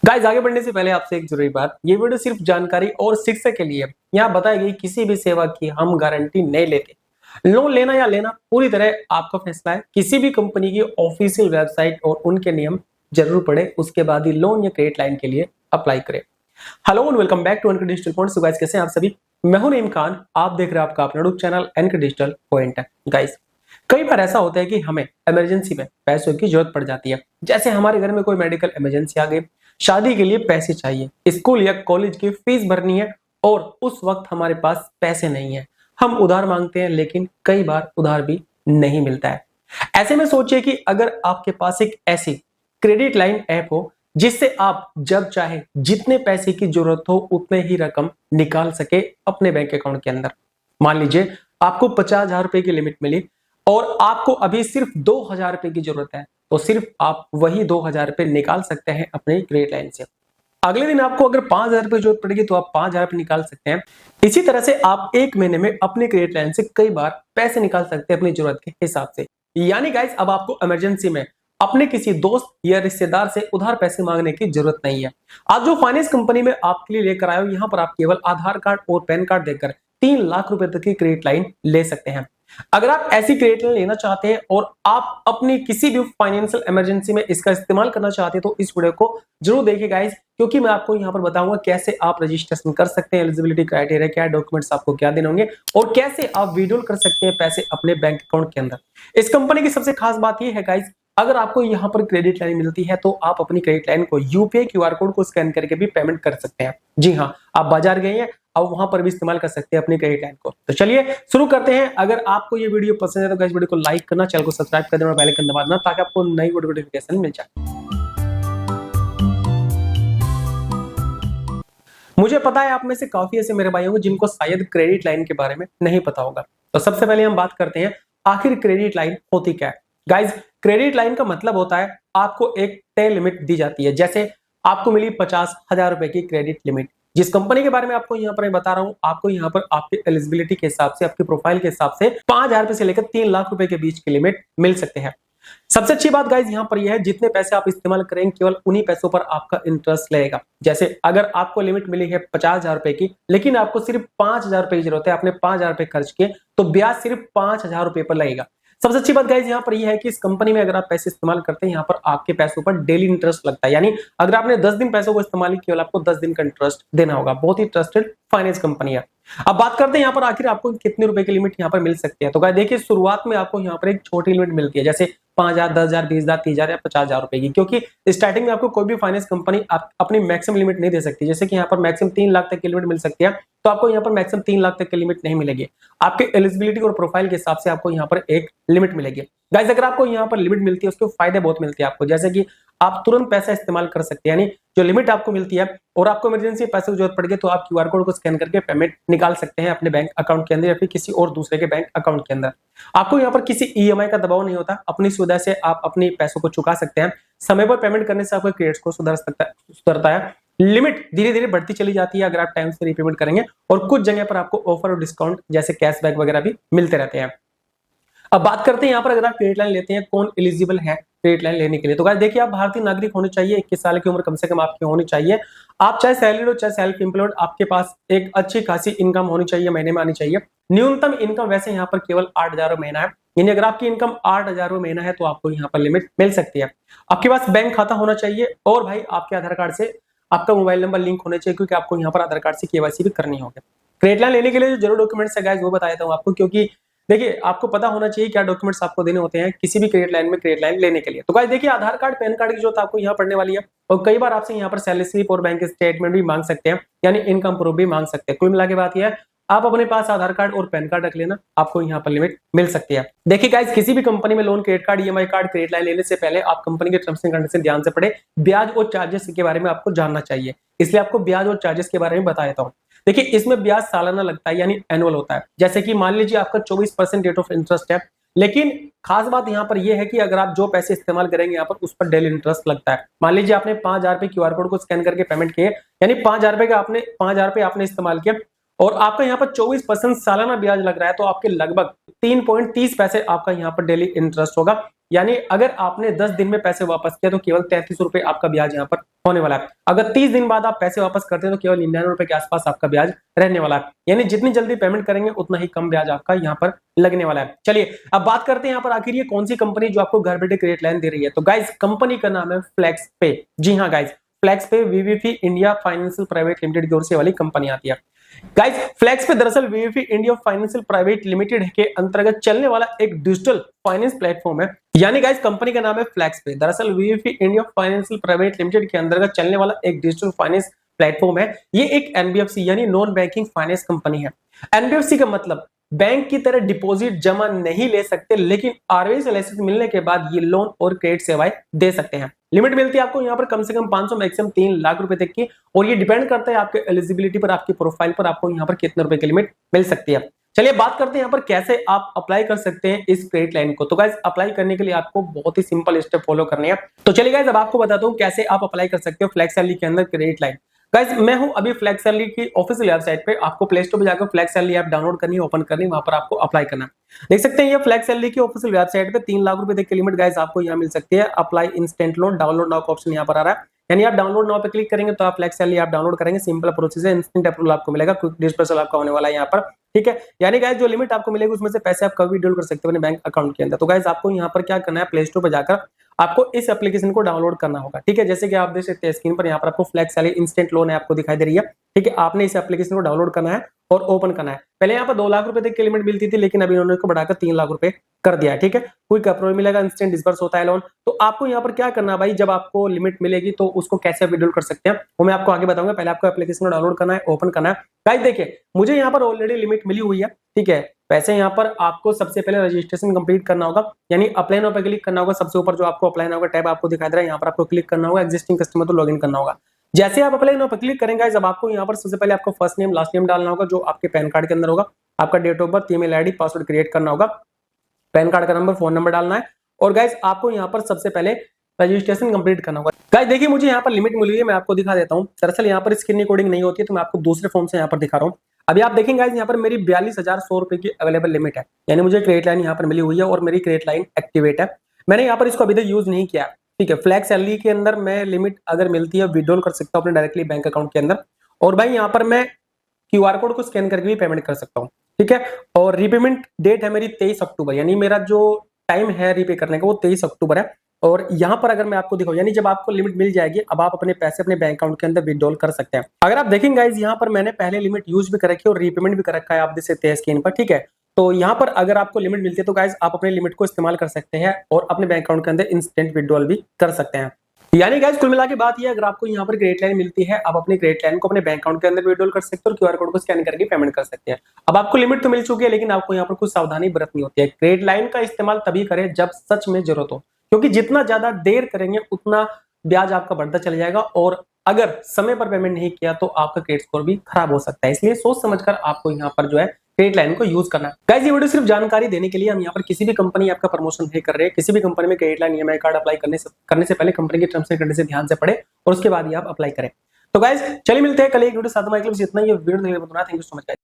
Guys आगे बढ़ने से पहले आपसे एक जरूरी बात, ये वीडियो सिर्फ जानकारी और शिक्षा के लिए है। यहाँ बताई गई किसी भी सेवा की हम गारंटी नहीं लेते। लोन लेना या लेना पूरी तरह आपका फैसला है। किसी भी कंपनी की ऑफिशियल वेबसाइट और उनके नियम जरूर पढ़े, उसके बाद ही लोन या क्रेडिट लाइन के लिए अप्लाई करें। Hello and welcome back to NK digital point. So guys कैसे हैं आप सभी? मैं हूं नईम खान, आप देख रहे हैं आपका अपना YouTube channel NK digital point है। गाइस कई बार ऐसा होता है कि हमें इमरजेंसी में पैसों की जरूरत पड़ जाती है। जैसे हमारे घर में कोई मेडिकल इमरजेंसी आ गई, शादी के लिए पैसे चाहिए, स्कूल या कॉलेज की फीस भरनी है और उस वक्त हमारे पास पैसे नहीं है। हम उधार मांगते हैं, लेकिन कई बार उधार भी नहीं मिलता है। ऐसे में सोचिए कि अगर आपके पास एक ऐसी क्रेडिट लाइन ऐप हो जिससे आप जब चाहे जितने पैसे की जरूरत हो उतने ही रकम निकाल सके अपने बैंक अकाउंट के अंदर। मान लीजिए आपको 50,000 रुपए की लिमिट मिली और आपको अभी सिर्फ 2,000 रुपए की जरूरत है, तो सिर्फ आप वही 2,000 रुपए निकाल सकते हैं अपने क्रेडिट लाइन से। अगले दिन आपको अगर 5,000 रुपए जरूरत पड़ेगी तो आप 5,000 रुपए निकाल सकते हैं। इसी तरह से आप एक महीने में अपने क्रेडिट लाइन से कई बार पैसे निकाल सकते हैं अपनी जरूरत के हिसाब से। यानी गाइस अब आपको इमरजेंसी में अपने किसी दोस्त या रिश्तेदार से उधार पैसे मांगने की जरूरत नहीं है। आज जो फाइनेंस कंपनी में आपके लिए लेकर आए हो, यहाँ पर आप केवल आधार कार्ड और पैन कार्ड देकर 3 लाख रुपए तक की क्रेडिट लाइन ले सकते हैं। अगर आप ऐसी क्रेडिट लाइन लेना चाहते हैं और आप अपनी किसी भी फाइनेंशियल इमरजेंसी में इसका इस्तेमाल करना चाहते हैं तो इस वीडियो को जरूर देखिए गाइस, क्योंकि मैं आपको यहां पर बताऊंगा कैसे आप रजिस्ट्रेशन कर सकते हैं, एलिजिबिलिटी क्राइटेरिया क्या है, डॉक्यूमेंट्स आपको क्या देने होंगे और कैसे आप विड्रॉल कर सकते हैं पैसे अपने बैंक अकाउंट के अंदर। इस कंपनी की सबसे खास बात यह है गाइस, अगर आपको यहां पर क्रेडिट लाइन मिलती है तो आप अपनी क्रेडिट लाइन को यूपीआई क्यूआर कोड को स्कैन करके भी पेमेंट कर सकते हैं। जी हाँ, आप बाजार गए हैं, आप वहां पर भी इस्तेमाल कर सकते हैं अपनी क्रेडिट लाइन को। तो चलिए शुरू करते हैं। अगर आपको ये वीडियो पसंद है तो गाइस वीडियो को लाइक करना, चैनल को सब्सक्राइब कर देना और बेल आइकन दबा देना ताकि आपको नई वीडियो नोटिफिकेशन मिल जाए। मुझे पता है आप में से काफी ऐसे मेरे भाई होंगे जिनको शायद क्रेडिट लाइन के बारे में नहीं पता होगा। तो सबसे पहले हम बात करते हैं आखिर क्रेडिट लाइन होती क्या है। गाइस क्रेडिट लाइन का मतलब होता है आपको एक तय लिमिट दी जाती है। जैसे आपको मिली 50,000 रुपए की क्रेडिट लिमिट, जिस कंपनी के बारे में आपको यहाँ पर मैं बता रहा हूँ, आपको यहाँ पर आपके एलिजिबिलिटी के हिसाब से, आपके प्रोफाइल के हिसाब से 5,000 रुपए से लेकर 3 लाख रुपए के बीच की लिमिट मिल सकते हैं। सबसे अच्छी बात गाइज यहाँ पर यह है, जितने पैसे आप इस्तेमाल करेंगे केवल उन्हीं पैसों पर आपका इंटरेस्ट लगेगा। जैसे अगर आपको लिमिट मिली है 50,000 रुपए की, लेकिन आपको सिर्फ 5,000 रुपए की जरूरत है, आपने 5,000 रुपए खर्च किए, तो ब्याज सिर्फ 5,000 रुपए पर लगेगा। सबसे अच्छी बात गाइज यहाँ पर यह है कि इस कंपनी में अगर आप पैसे इस्तेमाल करते हैं, यहाँ पर आपके पैसों पर डेली इंटरेस्ट लगता है। यानी अगर आपने 10 दिन पैसों को इस्तेमाल किया, केवल आपको 10 दिन का इंटरेस्ट देना होगा। बहुत ही ट्रस्टेड फाइनेंस कंपनी है। अब बात करते हैं यहाँ पर आखिर आपको कितने रुपए की लिमिट यहाँ पर मिल सकती है। तो गाइस देखिए, शुरुआत में आपको यहाँ पर एक छोटी लिमिट मिलती है, जैसे 5,000, 10,000, 20,000, 30,000 या 50,000 रुपए की, क्योंकि स्टार्टिंग में आपको कोई भी फाइनेंस कंपनी अपनी मैक्सिमम लिमिट नहीं दे सकती। जैसे कि यहाँ पर मैक्सिमम 3 लाख तक की लिमिट मिल सकती है, तो आपको यहाँ पर मैक्सिमम 3 लाख तक की लिमिट नहीं मिलेगी। आपके एलिजिबिलिटी और प्रोफाइल के हिसाब से आपको यहाँ पर एक लिमिट मिलेगी। गाइस अगर आपको यहाँ पर लिमिट मिलती है उसके फायदे बहुत मिलते हैं आपको, जैसे कि आप तुरंत पैसा इस्तेमाल कर सकते हैं। यानी जो लिमिट आपको मिलती है और आपको इमरजेंसी पैसे की जरूरत पड़ गई तो आप क्यूआर कोड को स्कैन करके पेमेंट निकाल सकते हैं अपने बैंक अकाउंट के अंदर या फिर किसी और दूसरे के बैंक अकाउंट के अंदर। आपको यहाँ पर किसी ईएमआई का दबाव नहीं होता, अपनी सुविधा से आप अपने पैसों को चुका सकते हैं। समय पर पेमेंट करने से आपका क्रेडिट स्कोर सुधरता है। लिमिट धीरे धीरे बढ़ती चली जाती है अगर आप टाइम से रीपेमेंट करेंगे, और कुछ जगह पर आपको ऑफर और डिस्काउंट जैसे कैशबैक वगैरह भी मिलते रहते हैं। अब बात करते हैं यहाँ पर अगर आप क्रेडिट लाइन लेते हैं कौन एलिजिबल है क्रेडिट लाइन लेने के लिए। तो गाइस देखिए, आप भारतीय नागरिक होने चाहिए, 21 साल की उम्र कम से कम आपकी होनी चाहिए। आप चाहे सैलरीड हो चाहे सेल्फ एम्प्लॉयड, आपके पास एक अच्छी खासी इनकम होनी चाहिए, महीने में आनी चाहिए। न्यूनतम इनकम वैसे यहाँ पर केवल 8,000 महीना है, यानी अगर आपकी इनकम 8,000 महीना है तो आपको यहाँ पर लिमिट मिल सकती है। आपके पास बैंक खाता होना चाहिए और भाई आपके आधार कार्ड से आपका मोबाइल नंबर लिंक होना चाहिए, क्योंकि आपको यहाँ पर आधार कार्ड से केवाईसी भी करनी होगी। क्रेडिट लाइन लेने के लिए जो जरूर डॉक्यूमेंट्स है गाइस वो बता देता हूँ आपको, क्योंकि देखिए आपको पता होना चाहिए क्या डॉक्यूमेंट्स आपको देने होते हैं किसी भी क्रेडिट लाइन में क्रेडिट लाइन लेने के लिए। तो गाइस देखिए, आधार कार्ड पैन कार्ड की जरूरत आपको यहाँ पड़ने वाली है, और कई बार आपसे यहाँ पर सैलरी स्लिप और बैंक स्टेटमेंट भी मांग सकते हैं, यानी इनकम प्रूफ भी मांग सकते हैं। कुल मिला के बात यह है, आप अपने पास आधार कार्ड और पैन कार्ड रख लेना, आपको यहाँ पर लिमिट मिल सकती है। देखिए गाइस, किसी भी कंपनी में loan, credit card, EMI card, credit line लेने से पहले आप कंपनी के टर्म्स एंड कंडीशन ध्यान से पढ़े। ब्याज और चार्जेस के बारे में आपको जानना चाहिए, इसलिए आपको ब्याज और चार्जेस के बारे में बता देता हूँ। देखिए, इसमें ब्याज सालाना लगता है, यानी एनुअल होता है। जैसे कि मान लीजिए आपका 24% रेट ऑफ इंटरेस्ट है, लेकिन खास बात यहाँ पर यह है कि अगर आप जो पैसे इस्तेमाल करेंगे यहाँ पर उस पर डेली इंटरेस्ट लगता है। मान लीजिए आपने 5,000 रुपए क्यूआर कोड को स्कैन करके पेमेंट किए, यानी 5,000 रुपए का आपने 5,000 रुपए आपने इस्तेमाल किया और आपका यहाँ पर 24% सालाना ब्याज लग रहा है, तो आपके लगभग 3.30 पैसे आपका यहाँ पर डेली इंटरेस्ट होगा। यानी अगर आपने 10 दिन में पैसे वापस किया तो केवल 33 रुपए आपका ब्याज यहाँ पर होने वाला है। अगर 30 दिन बाद आप पैसे वापस करते हैं तो केवल 99 रुपए के आसपास आपका ब्याज रहने वाला है। यानी जितनी जल्दी पेमेंट करेंगे उतना ही कम ब्याज आपका यहाँ पर लगने वाला है। चलिए अब बात करते हैं यहाँ पर आखिर ये कौन सी कंपनी जो आपको घर बैठे क्रेडिट लाइन दे रही है। तो गाइज कंपनी का नाम है फ्लेक्स पे। जी हाँ गाइज, फ्लेक्स पे VVP India financial private limited की ओर से वाली कंपनी आती है। गाइज फ्लेक्स पे दरअसल VVP India financial private limited के अंतर्गत चलने वाला एक डिजिटल फाइनेंस प्लेटफॉर्म है। यानी गाइज कंपनी का नाम है फ्लेक्स पे, दरअसल VVP India financial private limited के अंतर्गत चलने वाला एक डिजिटल फाइनेंस प्लेटफॉर्म है। ये एक एनबीएफसी यानी नॉन बैंकिंग फाइनेंस कंपनी है। एनबीएफसी का मतलब बैंक की तरह डिपॉजिट जमा नहीं ले सकते, लेकिन आरबीआई से लाइसेंस मिलने के बाद ये लोन और क्रेडिट सेवाएं दे सकते हैं। लिमिट मिलती है आपको यहाँ पर कम से कम 500 मैक्सिमम 3 लाख रुपए तक की, और ये डिपेंड करता है आपके एलिजिबिलिटी पर, आपकी प्रोफाइल पर, आपको यहाँ पर कितने रुपए की लिमिट मिल सकती है। चलिए बात करते हैं यहाँ पर कैसे आप अप्लाई कर सकते हैं इस क्रेडिट लाइन को। तो गाइज अप्लाई करने के लिए आपको बहुत ही सिंपल स्टेप फॉलो करने हैं। तो चलिए गाइज अब आपको बताता हूँ कैसे आप अप्लाई कर सकते हो फ्लेक्स सैलरी के अंदर क्रेडिट लाइन। गाइज मैं हूं अभी फ्लेक्स सैलरी की ऑफिशियल वेबसाइट पे। आपको प्ले स्टोर पे जाकर फ्लेक्स सैलरी ऐप डाउनलोड करनी है, ओपन करनी है, वहां पर आपको अप्लाई करना है। देख सकते हैं ये फ्लेक्स सैलरी की ऑफिशियल वेबसाइट पे 3 लाख रुपए तक की लिमिट गाइज आपको यहाँ मिल सकती है। Apply instant loan, download now का ऑप्शन यहाँ पर आ रहा है। यानी आप डाउनलोड नाउ पे क्लिक करेंगे तो आप फ्लेक्स सैलरी ऐप डाउनलोड करेंगे, सिंपल प्रोसेस है, इंस्टेंट अप्रूवल आपको मिलेगा, क्विक डिस्पर्सल आपका होने वाला है यहाँ पर। ठीक है, यानी गाइज जो लिमिट आपको मिलेगी उसमें से पैसे आप कभी विड्रॉल कर सकते हो अपने बैंक अकाउंट के अंदर। तो गाइज आपको यहाँ पर क्या करना है, प्ले स्टोर पर जाकर आपको इस एप्लीकेशन को डाउनलोड करना होगा। ठीक है, जैसे कि आप देख सकते हैं स्क्रीन पर यहाँ पर आपको फ्लेक्स सैलरी इंस्टेंट लोन है आपको दिखाई दे रही है। ठीक है, आपने इस एप्लीकेशन को डाउनलोड करना है और ओपन करना है। पहले यहाँ पर 2 लाख रुपए तक की लिमिट मिलती थी, लेकिन अभी उन्होंने इसको बढ़ाकर 3 लाख रुपए कर दिया है। ठीक है, क्विक अप्रूवल मिलेगा, इंस्टेंट डिस्बर्स होता है लोन। तो आपको यहाँ पर क्या करना है भाई, जब आपको लिमिट मिलेगी तो उसको कैसे विड्रॉल कर सकते हैं वो मैं आपको आगे बताऊंगा। पहले आपको एप्लीकेशन को डाउनलोड करना है, ओपन करना है। गाइस देखिए मुझे यहाँ पर ऑलरेडी लिमिट मिली हुई है। ठीक है, वैसे यहाँ पर आपको सबसे पहले रजिस्ट्रेशन कंप्लीट करना होगा, यानी अप्लाई नाउ पे क्लिक करना होगा। सबसे ऊपर जो आपको अप्लाई नाउ का टैब आपको दिखाई दे रहा है, यहाँ पर आपको क्लिक करना होगा। एग्जिस्टिंग कस्टमर तो लॉगिन करना होगा। जैसे आप अप्लाई नाउ पे क्लिक करेंगे जब आपको यहाँ पर सबसे पहले आपको फर्स्ट नेम लास्ट नेम डालना होगा जो आपके पैन कार्ड के अंदर होगा। आपका date of birth, email ID, password create करना होगा, पैन कार्ड का नंबर, फोन नंबर डालना है। और गाइस आपको यहाँ पर सबसे पहले रजिस्ट्रेशन कंप्लीट करना होगा। गाइस देखिए मुझे यहाँ पर लिमिट मिली हुई है, मैं आपको दिखा देता हूँ। दरअसल यहाँ पर स्क्रीन रिकॉर्डिंग नहीं होती है तो मैं आपको दूसरे फॉर्म से यहाँ पर दिखा रहा हूँ। अभी आप देखेंगे गाइस यहाँ पर मेरी 42,100 रुपए की अवेलेबल लिमिट है, यानी मुझे क्रेडिट लाइन यहाँ पर मिली हुई है और मेरी क्रेडिट लाइन एक्टिवेट है। मैंने यहाँ पर इसको अभी तक यूज नहीं किया। ठीक है, फ्लेक्स सैलरी के अंदर मैं लिमिट अगर मिलती है विड्रॉल कर सकता हूँ अपने डायरेक्टली बैंक अकाउंट के अंदर। और भाई यहाँ पर मैं क्यूआर कोड को स्कैन करके भी पेमेंट कर सकता हूँ। ठीक है, और रीपेमेंट डेट है मेरी 23 अक्टूबर, यानी मेरा जो टाइम है रीपे करने का वो 23 अक्टूबर है। और यहाँ पर अगर मैं आपको दिखाऊं, यानी जब आपको लिमिट मिल जाएगी अब आप अपने पैसे अपने बैंक अकाउंट के अंदर विड्रॉल कर सकते हैं। अगर आप देखेंगे गाइस यहाँ पर मैंने पहले लिमिट यूज भी कर रखी है और रीपेमेंट भी कर रखा है, आप देख सकते हैं स्क्रीन पर। ठीक है, तो यहाँ पर अगर आपको लिमिट मिलती है तो गाइस आप अपने लिमिट को इस्तेमाल कर सकते हैं और अपने बैंक अकाउंट के अंदर इंस्टेंट विड्रॉल भी कर सकते हैं। यानी गाइस कुल मिला के बात ये, अगर आपको यहाँ पर क्रेडिट लाइन मिलती है आप अपनी क्रेडिट लाइन को अपने बैंक अकाउंट के अंदर विड्रॉल कर सकते हैं और क्यूआर कोड को स्कैन करके पेमेंट कर सकते हैं। अब आपको लिमिट तो मिल चुकी है, लेकिन आपको यहाँ पर कुछ सावधानी बरतनी होती है। क्रेडिट लाइन का इस्तेमाल तभी करें जब सच में जरूरत हो, क्योंकि जितना ज्यादा देर करेंगे उतना ब्याज आपका बढ़ता चला जाएगा, और अगर समय पर पेमेंट नहीं किया तो आपका क्रेडिट स्कोर भी खराब हो सकता है। इसलिए सोच समझकर आपको यहाँ पर जो है क्रेडिट लाइन को यूज करना है। गाइस ये वीडियो सिर्फ जानकारी देने के लिए, हम यहाँ पर किसी भी कंपनी आपका प्रमोशन नहीं कर रहे हैं। किसी भी कंपनी में credit line EMI card apply करने से पहले कंपनी के टर्म्स एंड कंडीशन ध्यान से पढ़े और उसके बाद ही आप अप्लाई करें। तो गाइस चलिए मिलते हैं कल एक वीडियो साथ में। इतना ही video thank you so much.